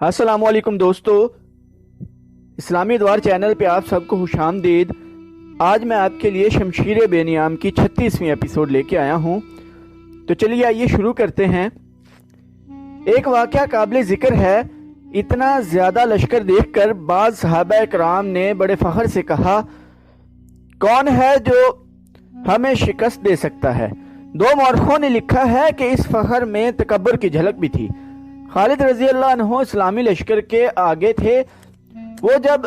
السلام علیکم دوستو، اسلامی ادوار چینل پہ آپ سب کو خوش آمدید۔ آج میں آپ کے لیے شمشیر بے نیام کی 36ویں ایپیسوڈ لے کے آیا ہوں، تو چلیے آئیے شروع کرتے ہیں۔ ایک واقعہ قابل ذکر ہے۔ اتنا زیادہ لشکر دیکھ کر بعض صحابہ کرام نے بڑے فخر سے کہا، کون ہے جو ہمیں شکست دے سکتا ہے؟ دو مورخوں نے لکھا ہے کہ اس فخر میں تکبر کی جھلک بھی تھی۔ خالد رضی اللہ عنہ اسلامی لشکر کے آگے تھے۔ وہ جب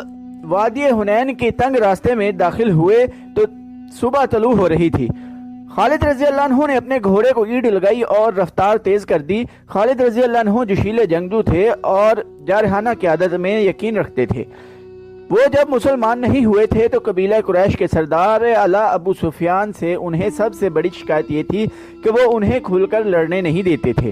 وادی حنین کے تنگ راستے میں داخل ہوئے تو صبح طلوع ہو رہی تھی۔ خالد رضی اللہ عنہ نے اپنے گھوڑے کو ایڑ لگائی اور رفتار تیز کر دی۔ خالد رضی اللہ عنہ جوشیلے جنگجو تھے اور جارحانہ قیادت میں یقین رکھتے تھے۔ وہ جب مسلمان نہیں ہوئے تھے تو قبیلہ قریش کے سردار اعلیٰ ابو سفیان سے انہیں سب سے بڑی شکایت یہ تھی کہ وہ انہیں کھل کر لڑنے نہیں دیتے تھے۔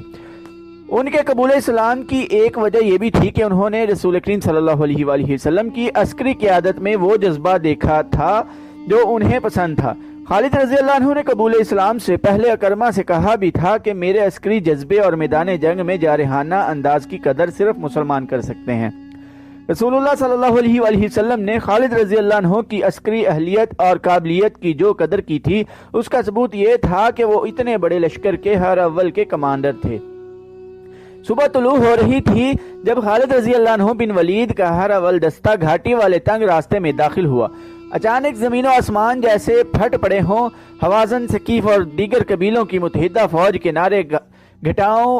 ان کے قبول اسلام کی ایک وجہ یہ بھی تھی کہ انہوں نے رسول کریم صلی اللہ علیہ وآلہ وسلم کی عسکری قیادت میں وہ جذبہ دیکھا تھا جو انہیں پسند تھا۔ خالد رضی اللہ عنہ نے قبول اسلام سے پہلے اکرمہ سے کہا بھی تھا کہ میرے عسکری جذبے اور میدان جنگ میں جارحانہ انداز کی قدر صرف مسلمان کر سکتے ہیں۔ رسول اللہ صلی اللہ علیہ وآلہ وسلم نے خالد رضی اللہ عنہ کی عسکری اہلیت اور قابلیت کی جو قدر کی تھی، اس کا ثبوت یہ تھا کہ وہ اتنے بڑے لشکر کے ہر اول کے کمانڈر تھے۔ صبح طلوع ہو رہی تھی جب خالد رضی اللہ عنہ بن ولید کا ہر اول دستہ گھاٹی والے تنگ راستے میں داخل ہوا۔ اچانک زمین و آسمان جیسے پھٹ پڑے ہوں۔ حوازن، ثقیف اور دیگر قبیلوں کی متحدہ فوج کے نعرے، گھٹاؤں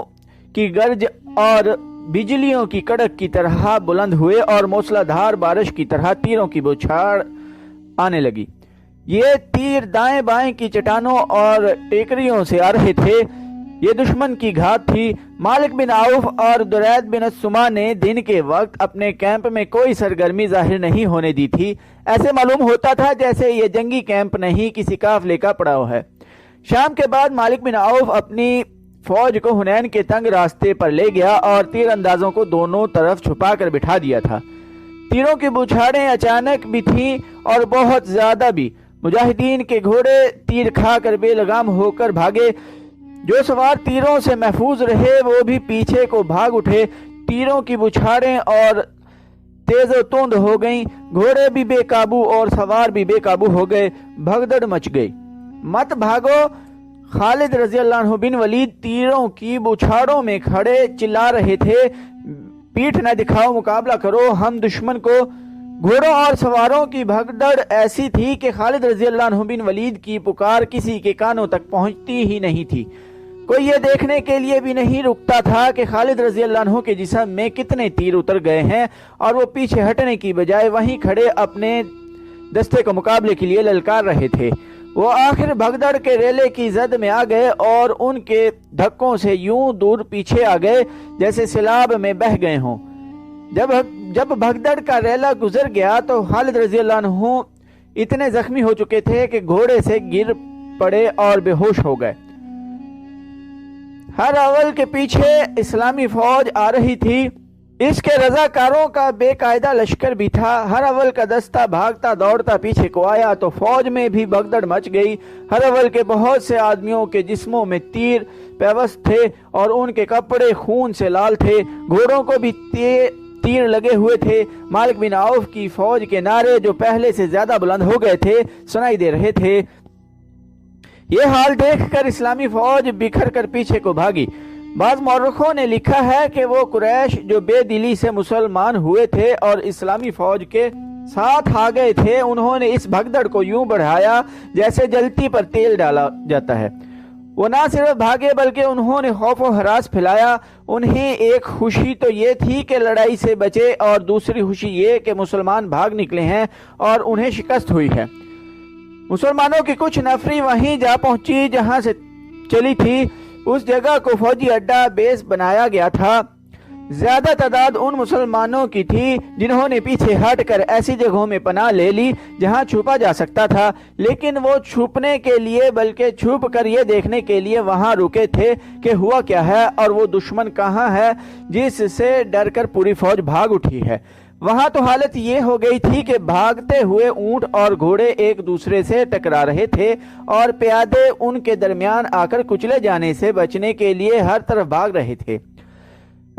کی گرج اور بجلیوں کی کڑک کی طرح بلند ہوئے اور موسلا دھار بارش کی طرح تیروں کی بوچھاڑ آنے لگی۔ یہ تیر دائیں بائیں کی چٹانوں اور ٹیکریوں سے آ رہے تھے۔ یہ دشمن کی گھات تھی۔ مالک بن عوف اور درید بن السما نے دن کے وقت اپنے کیمپ میں کوئی سرگرمی ظاہر نہیں ہونے دی تھی۔ ایسے معلوم ہوتا تھا جیسے یہ جنگی کیمپ نہیں، کسی قافلے کا پڑاؤ ہے۔ شام کے بعد مالک بن عوف اپنی فوج کو حنین کے تنگ راستے پر لے گیا اور تیر اندازوں کو دونوں طرف چھپا کر بٹھا دیا تھا۔ تیروں کی بوچھاڑیں اچانک بھی تھیں اور بہت زیادہ بھی۔ مجاہدین کے گھوڑے تیر کھا کر بے لگام ہو کر بھاگے۔ جو سوار تیروں سے محفوظ رہے وہ بھی پیچھے کو بھاگ اٹھے۔ تیروں کی بوچھاڑیں اور تیز و تند ہو گئیں۔ گھوڑے بھی بے قابو اور سوار بھی بے قابو ہو گئے۔ بھگدڑ مچ گئی۔ مت بھاگو! خالد رضی اللہ عنہ بن ولید تیروں کی بوچھاڑوں میں کھڑے چلا رہے تھے، پیٹھ نہ دکھاؤ، مقابلہ کرو ہم دشمن کو۔ گھوڑوں اور سواروں کی بھگدڑ ایسی تھی کہ خالد رضی اللہ عنہ بن ولید کی پکار کسی کے کانوں تک پہنچتی ہی نہیں تھی۔ کوئی یہ دیکھنے کے لیے بھی نہیں رکتا تھا کہ خالد رضی اللہ عنہ کے جسم میں کتنے تیر اتر گئے ہیں، اور وہ پیچھے ہٹنے کی بجائے وہیں کھڑے اپنے دستے کو مقابلے کے لیے للکار رہے تھے۔ وہ آخر بھگدڑ کے ریلے کی زد میں آ گئے اور ان کے دھکوں سے یوں دور پیچھے آ گئے جیسے سیلاب میں بہہ گئے ہوں۔ جب بھگدڑ کا ریلا گزر گیا تو خالد رضی اللہ عنہ اتنے زخمی ہو چکے تھے کہ گھوڑے سے گر پڑے اور بے ہوش ہو گئے۔ ہر اول کے پیچھے اسلامی فوج آ رہی تھی۔ اس کے رضاکاروں کا بے قاعدہ لشکر بھی تھا۔ ہر اول کا دستہ بھاگتا دوڑتا پیچھے کو آیا تو فوج میں بھی بھگدڑ مچ گئی۔ ہر اول کے بہت سے آدمیوں کے جسموں میں تیر پیوست تھے اور ان کے کپڑے خون سے لال تھے۔ گھوڑوں کو بھی تیر لگے ہوئے تھے۔ مالک بن عوف کی فوج کے نعرے جو پہلے سے زیادہ بلند ہو گئے تھے سنائی دے رہے تھے۔ یہ حال دیکھ کر اسلامی فوج بکھر کر پیچھے کو بھاگی۔ بعض مورخوں نے لکھا ہے کہ وہ قریش جو بے دلی سے مسلمان ہوئے تھے اور اسلامی فوج کے ساتھ آ گئے تھے، انہوں نے اس بھگدڑ کو یوں بڑھایا جیسے جلتی پر تیل ڈالا جاتا ہے۔ وہ نہ صرف بھاگے بلکہ انہوں نے خوف و ہراس پھیلایا۔ انہیں ایک خوشی تو یہ تھی کہ لڑائی سے بچے، اور دوسری خوشی یہ کہ مسلمان بھاگ نکلے ہیں اور انہیں شکست ہوئی ہے۔ مسلمانوں کی کچھ نفری وہیں جا پہنچی جہاں سے چلی تھی۔ اس جگہ کو فوجی اڈا بیس بنایا گیا تھا۔ زیادہ تعداد ان مسلمانوں کی تھی جنہوں نے پیچھے ہٹ کر ایسی جگہوں میں پناہ لے لی جہاں چھپا جا سکتا تھا، لیکن وہ چھپنے کے لیے بلکہ چھپ کر یہ دیکھنے کے لیے وہاں رکے تھے کہ ہوا کیا ہے اور وہ دشمن کہاں ہے جس سے ڈر کر پوری فوج بھاگ اٹھی ہے۔ وہاں تو حالت یہ ہو گئی تھی کہ بھاگتے ہوئے اونٹ اور گھوڑے ایک دوسرے سے ٹکرا رہے تھے اور پیادے ان کے درمیان آ کر کچلے جانے سے بچنے کے لیے ہر طرف بھاگ رہے تھے۔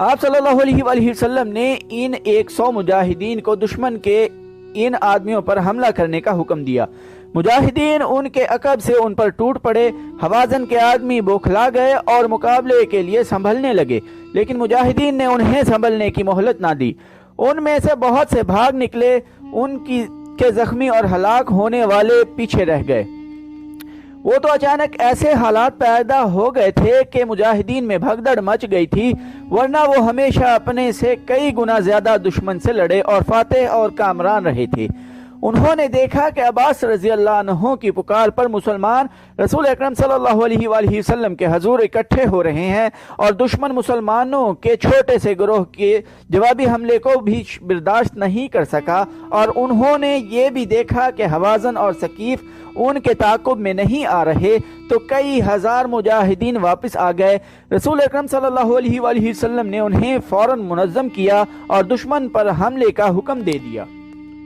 آپ صلی اللہ علیہ وآلہ وسلم نے ان 100 مجاہدین کو دشمن کے ان آدمیوں پر حملہ کرنے کا حکم دیا۔ مجاہدین ان کے عقب سے ان پر ٹوٹ پڑے۔ حوازن کے آدمی بوکھلا گئے اور مقابلے کے لیے سنبھلنے لگے، لیکن مجاہدین نے انہیں سنبھلنے کی مہلت نہ دی۔ ان میں سے بہت سے بھاگ نکلے، ان کے زخمی اور ہلاک ہونے والے پیچھے رہ گئے۔ وہ تو اچانک ایسے حالات پیدا ہو گئے تھے کہ مجاہدین میں بھگدڑ مچ گئی تھی، ورنہ وہ ہمیشہ اپنے سے کئی گنا زیادہ دشمن سے لڑے اور فاتح اور کامران رہے تھے۔ انہوں نے دیکھا کہ عباس رضی اللہ عنہ کی پکار پر مسلمان رسول اکرم صلی اللہ علیہ وآلہ وسلم کے حضور اکٹھے ہو رہے ہیں، اور دشمن مسلمانوں کے چھوٹے سے گروہ کے جوابی حملے کو بھی برداشت نہیں کر سکا، اور انہوں نے یہ بھی دیکھا کہ حوازن اور ثقیف ان کے تعاقب میں نہیں آ رہے، تو کئی ہزار مجاہدین واپس آ گئے۔ رسول اکرم صلی اللہ علیہ وآلہ وسلم نے انہیں فوراً منظم کیا اور دشمن پر حملے کا حکم دے دیا۔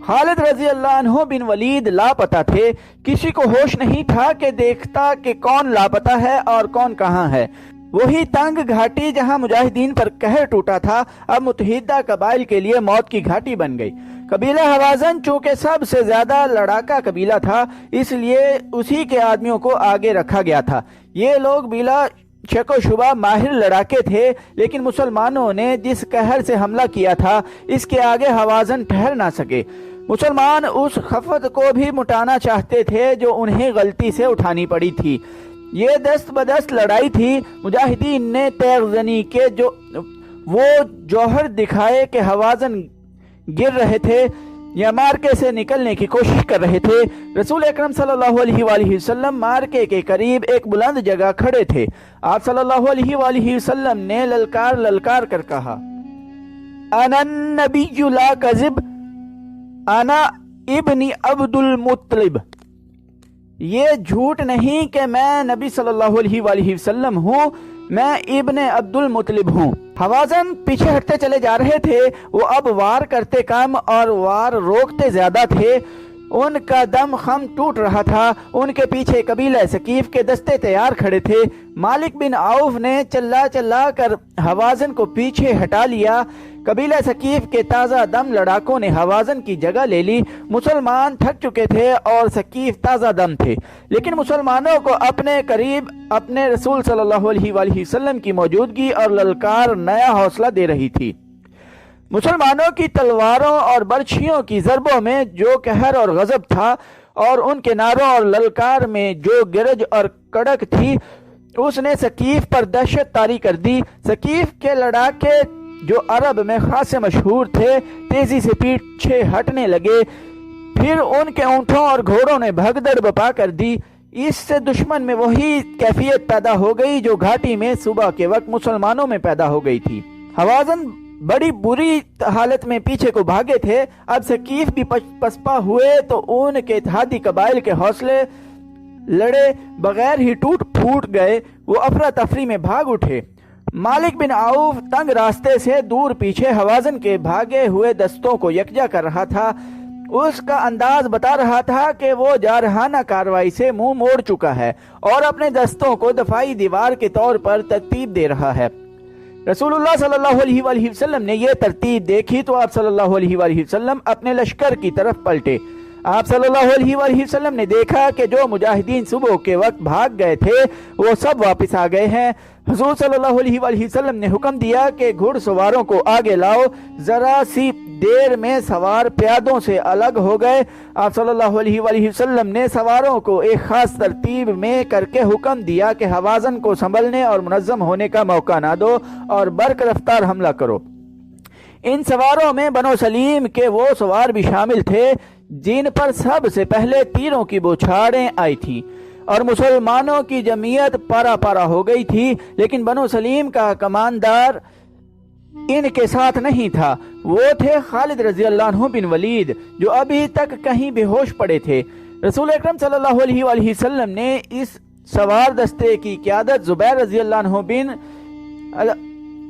خالد رضی اللہ عنہ بن ولید لاپتہ تھے۔ کسی کو ہوش نہیں تھا کہ دیکھتا کہ کون لاپتہ ہے اور کون کہاں ہے۔ وہی تنگ گھاٹی جہاں مجاہدین پر قہر ٹوٹا تھا، اب متحدہ قبائل کے لیے موت کی گھاٹی بن گئی۔ قبیلہ حوازن چونکہ سب سے زیادہ لڑاکا قبیلہ تھا، اس لیے اسی کے آدمیوں کو آگے رکھا گیا تھا۔ یہ لوگ بلا شک و شبہ ماہر لڑاکے تھے، لیکن مسلمانوں نے جس قہر سے حملہ کیا تھا، اس کے آگے حوازن ٹھہر نہ سکے۔ مسلمان اس خفت کو بھی مٹانا چاہتے تھے جو انہیں غلطی سے اٹھانی پڑی تھی۔ یہ دست بدست لڑائی تھی۔ مجاہدین نے تیغ زنی کے وہ جوہر دکھائے کہ حوازن گر رہے تھے یا مارکے سے نکلنے کی کوشش کر رہے تھے۔ رسول اکرم صلی اللہ علیہ وآلہ وسلم مارکے کے قریب ایک بلند جگہ کھڑے تھے۔ آپ صلی اللہ علیہ وآلہ وسلم نے للکار کر کہا، انا النبی لا کذب، انا ابن عبد المطلب، یہ جھوٹ نہیں کہ میں نبی صلی اللہ علیہ وآلہ وسلم ہوں، میں ابن عبد المطلب ہوں۔ حوازن پیچھے ہٹتے چلے جا رہے تھے۔ وہ اب وار کرتے کم اور وار روکتے زیادہ تھے۔ ان کا دم خم ٹوٹ رہا تھا۔ ان کے پیچھے قبیلہ ثقیف کے دستے تیار کھڑے تھے۔ مالک بن عوف نے چلا کر حوازن کو پیچھے ہٹا لیا۔ قبیلہ ثقیف کے تازہ دم لڑاکوں نے حوازن کی جگہ لے لی۔ مسلمان تھک چکے تھے اور ثقیف تازہ دم تھے، لیکن مسلمانوں کو اپنے قریب اپنے رسول صلی اللہ علیہ وآلہ وسلم کی موجودگی اور للکار نیا حوصلہ دے رہی تھی۔ مسلمانوں کی تلواروں اور برچھیوں کی ضربوں میں جو قہر اور غضب تھا، اور ان کے نعروں اور للکار میں جو گرج اور کڑک تھی، اس نے ثقیف پر دہشت طاری کر دی۔ ثقیف کے لڑاکے جو عرب میں خاصے مشہور تھے، تیزی سے پیچھے ہٹنے لگے۔ پھر ان کے اونٹوں اور گھوڑوں نے بھگدڑ بپا کر دی۔ اس سے دشمن میں وہی کیفیت پیدا ہو گئی جو گھاٹی میں صبح کے وقت مسلمانوں میں پیدا ہو گئی تھی۔ حوازن بڑی بری حالت میں پیچھے کو بھاگے تھے۔ اب ثقیف بھی پسپا ہوئے تو ان کے اتحادی قبائل کے حوصلے لڑے بغیر ہی ٹوٹ پھوٹ گئے۔ وہ افراتفری میں بھاگ اٹھے۔ مالک بن عوف تنگ راستے سے دور پیچھے حوازن کے بھاگے ہوئے دستوں کو یکجا کر رہا تھا۔ اس کا انداز بتا رہا تھا کہ وہ جارحانہ کارروائی سے منہ موڑ چکا ہے اور اپنے دستوں کو دفاعی دیوار کے طور پر ترتیب دے رہا ہے۔ رسول اللہ صلی اللہ علیہ وآلہ وسلم نے یہ ترتیب دیکھی تو آپ صلی اللہ علیہ وآلہ وسلم اپنے لشکر کی طرف پلٹے۔ آپ صلی اللہ علیہ وآلہ وسلم نے دیکھا کہ جو مجاہدین صبح کے وقت بھاگ گئے تھے وہ سب واپس آ گئے ہیں۔ حضور صلی اللہ علیہ وآلہ وسلم نے حکم دیا کہ گھڑ سواروں کو آگے لاؤ۔ ذرا سی دیر میں سوار پیادوں سے الگ ہو گئے۔ آپ صلی اللہ علیہ وآلہ وسلم نے سواروں کو ایک خاص ترتیب میں کر کے حکم دیا کہ حوازن کو سنبھلنے اور منظم ہونے کا موقع نہ دو اور برق رفتار حملہ کرو۔ ان سواروں میں بنو سلیم کے وہ سوار بھی شامل تھے جن پر سب سے پہلے تیروں کی بوچھاڑیں آئی تھیں، اور مسلمانوں کی جمعیت پارا پارا ہو گئی تھی، لیکن بنو سلیم کا کماندار ان کے ساتھ نہیں تھا۔ وہ تھے خالد رضی اللہ عنہ بن ولید، جو ابھی تک کہیں بے ہوش پڑے تھے۔ رسول اکرم صلی اللہ علیہ وآلہ وسلم نے اس سوار دستے کی قیادت زبیر رضی اللہ عنہ بن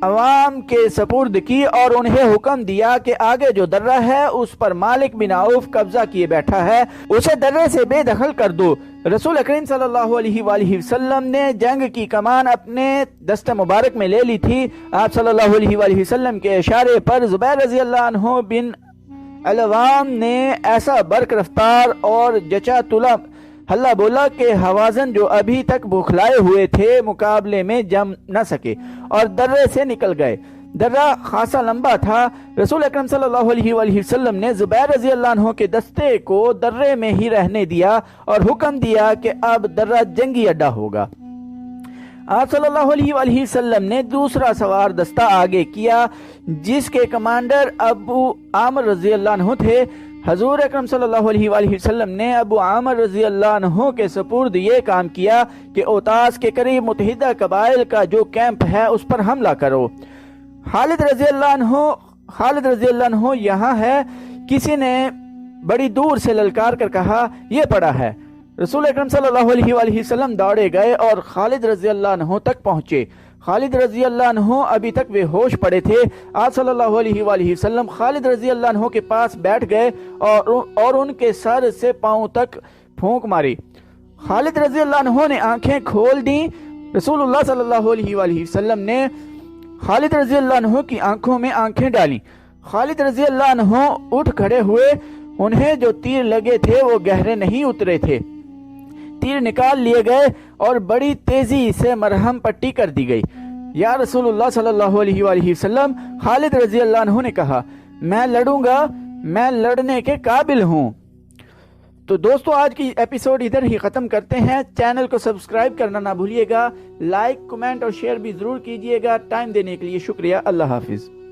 عوام کے سپرد کی اور انہیں حکم دیا کہ آگے جو درہ ہے اس پر مالک بن عوف قبضہ کیے بیٹھا ہے، اسے درے سے بے دخل کر دو۔ رسول اکرم صلی اللہ علیہ وآلہ وسلم نے جنگ کی کمان اپنے دست مبارک میں لے لی تھی۔ آپ صلی اللہ علیہ وآلہ وسلم کے اشارے پر زبیر رضی اللہ عنہ بن العوام نے ایسا برق رفتار اور جچا طلب ہلا بولا کہ حوازن جو ابھی تک بوکھلائے ہوئے تھے مقابلے میں جم نہ سکے اور درے سے نکل گئے۔ درہ خاصا لمبا تھا۔ رسول اکرم صلی اللہ علیہ وآلہ وسلم نے زبیر رضی اللہ عنہ کے دستے کو درے میں ہی رہنے دیا اور حکم دیا کہ اب درہ جنگی اڈا ہوگا۔ آپ صلی اللہ علیہ وآلہ وسلم نے دوسرا سوار دستہ آگے کیا جس کے کمانڈر ابو عامر رضی اللہ عنہ تھے۔ حضور اکرم صلی اللہ علیہ وآلہ وسلم نے ابو عامر رضی اللہ عنہ کے سپرد یہ کام کیا کہ اوتاس کے قریب متحدہ قبائل کا جو کیمپ ہے اس پر حملہ کرو۔ خالد رضی اللہ عنہ یہاں ہے۔ کسی نے بڑی دور سے للکار کر کہا یہ پڑا ہے۔ رسول اکرم صلی اللہ علیہ وآلہ وسلم دوڑے گئے اور خالد رضی اللہ عنہ تک پہنچے۔ خالد رضی اللہ عنہ ابھی تک بے ہوش پڑے تھے۔ آپ صلی اللہ علیہ وآلہ وسلم خالد رضی اللہ عنہ کے پاس بیٹھ گئے اور ان کے سر سے پاؤں تک پھونک ماری۔ خالد رضی اللہ عنہ نے آنکھیں کھول دیں۔ رسول اللہ صلی اللہ علیہ وآلہ وسلم نے خالد رضی اللہ عنہ کی آنکھوں میں آنکھیں ڈالیں۔ خالد رضی اللہ عنہ اٹھ کھڑے ہوئے۔ انہیں جو تیر لگے تھے وہ گہرے نہیں اترے تھے۔ تیر نکال لیے گئے اور بڑی تیزی سے مرہم پٹی کر دی گئی۔ یا رسول اللہ صلی اللہ علیہ وآلہ وسلم، خالد رضی اللہ عنہ نے کہا میں لڑوں گا، میں لڑنے کے قابل ہوں۔ تو دوستو آج کی ایپیسوڈ ادھر ہی ختم کرتے ہیں۔ چینل کو سبسکرائب کرنا نہ بھولیے گا، لائک، کمنٹ اور شیئر بھی ضرور کیجیے گا۔ ٹائم دینے کے لیے شکریہ۔ اللہ حافظ۔